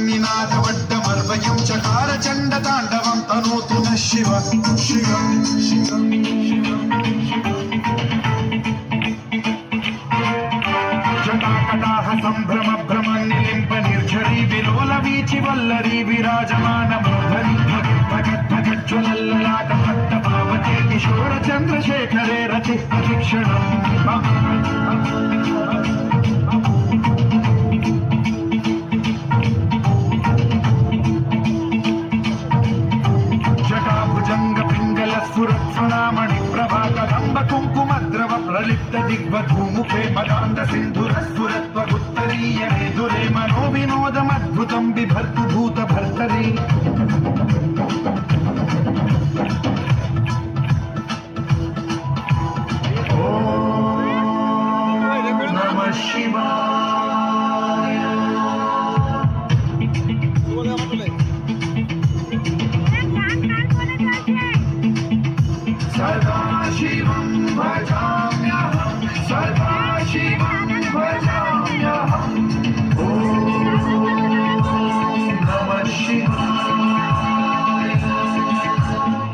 निनादवड्डमर्वयं चकार चण्डताण्डवं तनोतु नः शिव शिवं शिवं जटाकटाह सम्भ्रम भ्रमनिलिम्ब निर्झरी विलोल वीचि वल्लरी विराजमान मूर्धनि भगज्ज्वलल्ललाट पट्टपावते किशोर चन्द्रशेखरे रति अतिक्षणम् कुङ्कुमद्रव प्रलिप्त दिग्वधूमुखे मदान्ध सिन्धुरस्फुरत्वगुत्तरीय मेधुरे मनोविनोदमद्भुतं बिभर्तु भूतभर्तरि ॐ नमः शिवाय सदाशिवं भजाम्यहं सदाशिवं भजाम्यहम् ॐ नमः शिवाय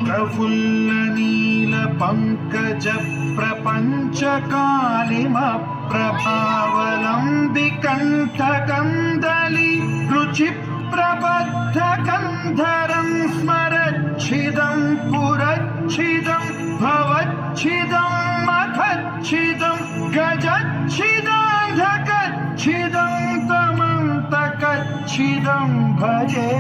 प्रफुल्लनीलपङ्कजप्रपञ्चकालिमप्रभावलम्बिकण्ठकन्दली रुचिप्रबद्धकन्धरं स्मरच्छिदं पुरच्छिदं भवच्छिदं मखच्छिदं गजच्छिदान्धकच्छिदं तमन्तकच्छिदं भजे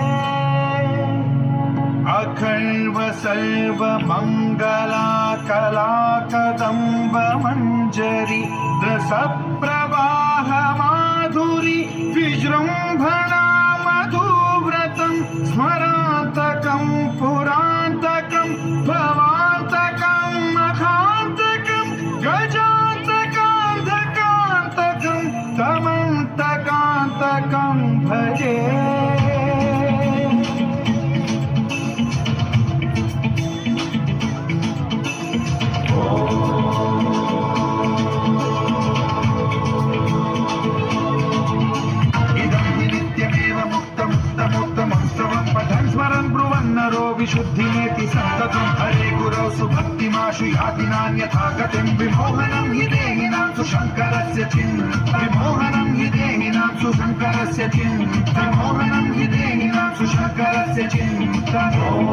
अखण्ड सर्वमङ्गलाकलाकदम्ब मञ्जरी रसप्रवाह माधुरी विजृम्भणा मधुव्रतं स्मरान्तकं पुरान्तकं भवान्तकं मखान्तकं गजान्तकान्धकान्तकं तमन्तकान्तकं भजे विशुद्धिमेति सन्ततं हरे गुरौ सुभक्तिमाशु याति नान्यथा गतिं विमोहनं हि देहिनां सुशङ्करस्य विमोहनं हि देहिनां सुशङ्करस्य विमोहनं हि देहिनां सुशङ्करस्य चिन्तनम्